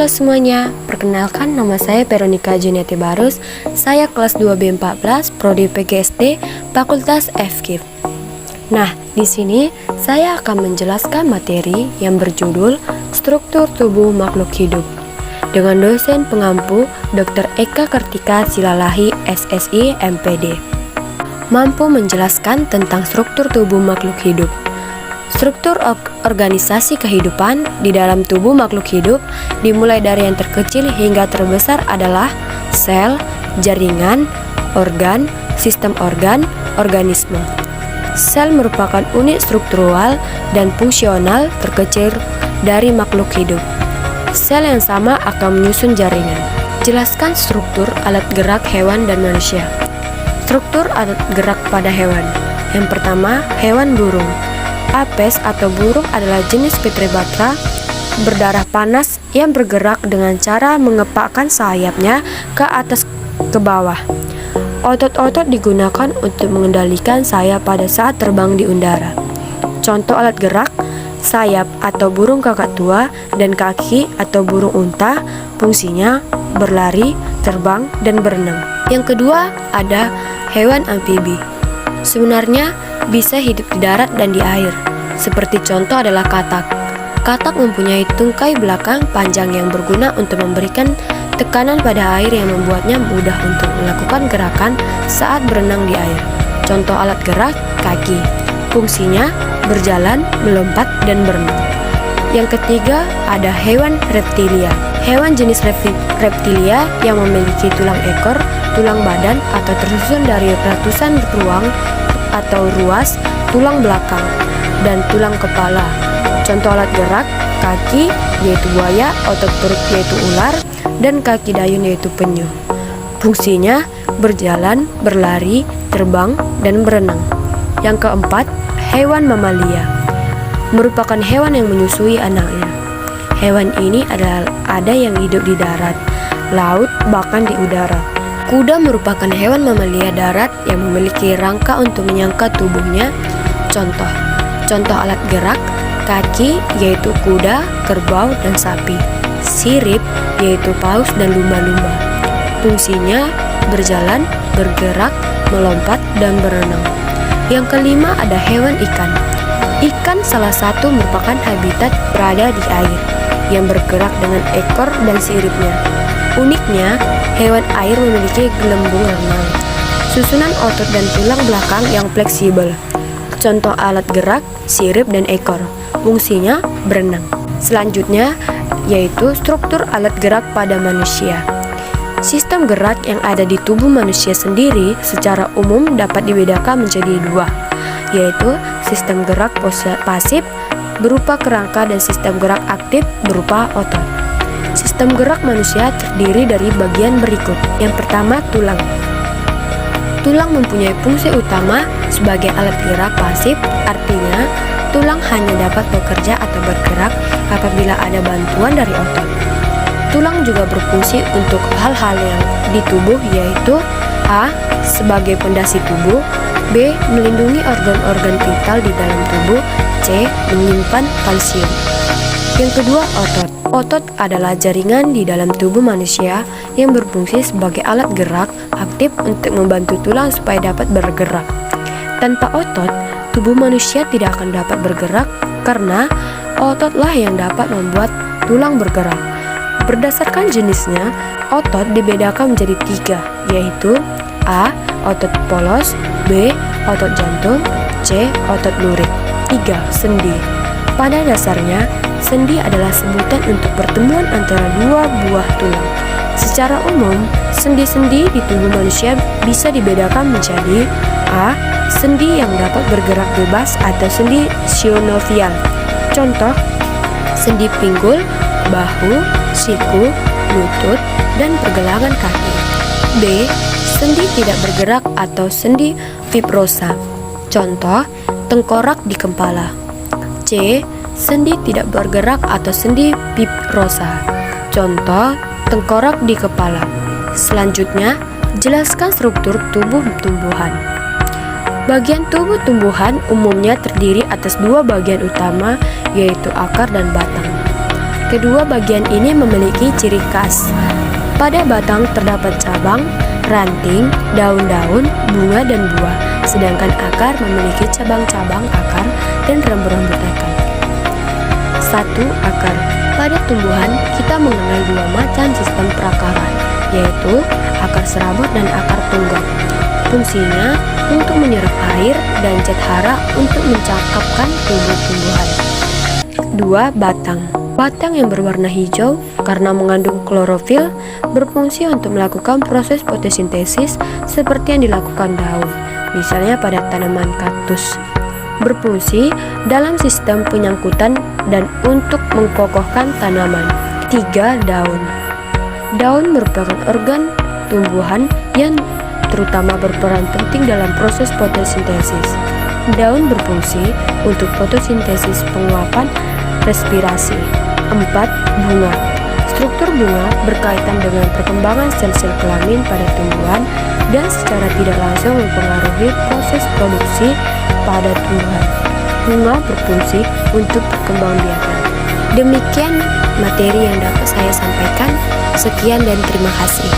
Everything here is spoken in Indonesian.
Halo semuanya, perkenalkan nama saya Veronica Juniati Barus. Saya kelas 2B14, Prodi PGSD, Fakultas FKIP. Nah, di sini saya akan menjelaskan materi yang berjudul Struktur Tubuh Makhluk Hidup dengan dosen pengampu Dr. Eka Kartika Silalahi, SSI, MPD. Mampu menjelaskan tentang struktur tubuh makhluk hidup. Struktur organisasi kehidupan di dalam tubuh makhluk hidup dimulai dari yang terkecil hingga terbesar adalah sel, jaringan, organ, sistem organ, organisme. Sel merupakan unit struktural dan fungsional terkecil dari makhluk hidup. Sel yang sama akan menyusun jaringan. Jelaskan struktur alat gerak hewan dan manusia. Struktur alat gerak pada hewan. Yang pertama, hewan burung. Apes atau burung adalah jenis Pitheroptera berdarah panas yang bergerak dengan cara mengepakkan sayapnya ke atas ke bawah. Otot-otot digunakan untuk mengendalikan sayap pada saat terbang di udara. Contoh alat gerak, sayap atau burung kakak tua dan kaki atau burung unta fungsinya berlari, terbang, dan berenang. Yang kedua ada hewan amfibi. Sebenarnya bisa hidup di darat dan di air. Seperti contoh adalah katak. Katak mempunyai tungkai belakang panjang yang berguna untuk memberikan tekanan pada air yang membuatnya mudah untuk melakukan gerakan saat berenang di air. Contoh alat gerak, kaki. Fungsinya berjalan, melompat, dan berenang. Yang ketiga ada hewan reptilia. Hewan jenis reptilia yang memiliki tulang ekor, tulang badan atau tersusun dari ratusan ruang atau ruas tulang belakang dan tulang kepala. Contoh alat gerak, kaki yaitu buaya, otot perut yaitu ular, dan kaki dayun yaitu penyu. Fungsinya berjalan, berlari, terbang, dan berenang. Yang keempat, hewan mamalia. Merupakan hewan yang menyusui anaknya. Hewan ini ada yang hidup di darat, laut, bahkan di udara. Kuda merupakan hewan mamalia darat yang memiliki rangka untuk menyangka tubuhnya. Contoh alat gerak, kaki yaitu kuda, kerbau, dan sapi. Sirip yaitu paus dan lumba-lumba. Fungsinya berjalan, bergerak, melompat, dan berenang. Yang kelima ada hewan ikan. Ikan salah satu merupakan habitat berada di air yang bergerak dengan ekor dan siripnya. Uniknya, hewan air memiliki gelembung renang, susunan otot dan tulang belakang yang fleksibel. Contoh alat gerak, sirip, dan ekor. Fungsinya berenang. Selanjutnya yaitu struktur alat gerak pada manusia. Sistem gerak yang ada di tubuh manusia sendiri secara umum dapat dibedakan menjadi dua, yaitu sistem gerak pasif berupa kerangka dan sistem gerak aktif berupa otot. Sistem gerak manusia terdiri dari bagian berikut. Yang pertama, tulang. Tulang mempunyai fungsi utama sebagai alat gerak pasif, artinya tulang hanya dapat bekerja atau bergerak apabila ada bantuan dari otot. Tulang juga berfungsi untuk hal-hal yang di tubuh, yaitu A. sebagai pondasi tubuh, B. melindungi organ-organ vital di dalam tubuh, C. menyimpan kalsium. Yang kedua, otot. Otot adalah jaringan di dalam tubuh manusia yang berfungsi sebagai alat gerak aktif untuk membantu tulang supaya dapat bergerak. Tanpa otot, tubuh manusia tidak akan dapat bergerak karena ototlah yang dapat membuat tulang bergerak. Berdasarkan jenisnya, otot dibedakan menjadi tiga, yaitu A. otot polos, B. otot jantung, C. otot lurik. 3. Sendi. Pada dasarnya, sendi adalah sebutan untuk pertemuan antara dua buah tulang. Secara umum, sendi-sendi di tubuh manusia bisa dibedakan menjadi A. sendi yang dapat bergerak bebas atau sendi synovial. Contoh, sendi pinggul, bahu, siku, lutut, dan pergelangan kaki. B. sendi tidak bergerak atau sendi fibrosa. Contoh, tengkorak di kepala. C. sendi tidak bergerak atau sendi fibrosa. Contoh, tengkorak di kepala. Selanjutnya, jelaskan struktur tubuh tumbuhan. Bagian tubuh tumbuhan umumnya terdiri atas dua bagian utama, yaitu akar dan batang. Kedua bagian ini memiliki ciri khas. Pada batang terdapat cabang, ranting, daun-daun, bunga, dan buah, sedangkan akar memiliki cabang-cabang akar dan rambut-rambut akar. 1. Akar. Pada tumbuhan, kita mengenal dua macam sistem perakaran, yaitu akar serabut dan akar tunggang. Fungsinya untuk menyerap air dan zat hara untuk mencakapkan tumbuh-tumbuhan. 2. Batang. Batang yang berwarna hijau karena mengandung klorofil berfungsi untuk melakukan proses fotosintesis seperti yang dilakukan daun, misalnya pada tanaman kaktus. Berfungsi dalam sistem penyangkutan dan untuk mengkokohkan tanaman. 3. Daun. Daun merupakan organ tumbuhan yang terutama berperan penting dalam proses fotosintesis. Daun berfungsi untuk fotosintesis penguapan respirasi. 4. Bunga. Struktur bunga berkaitan dengan perkembangan sel-sel kelamin pada tumbuhan dan secara tidak langsung mempengaruhi proses produksi pada tumbuhan. Bunga berfungsi untuk perkembangbiakan. Demikian materi yang dapat saya sampaikan. Sekian dan terima kasih.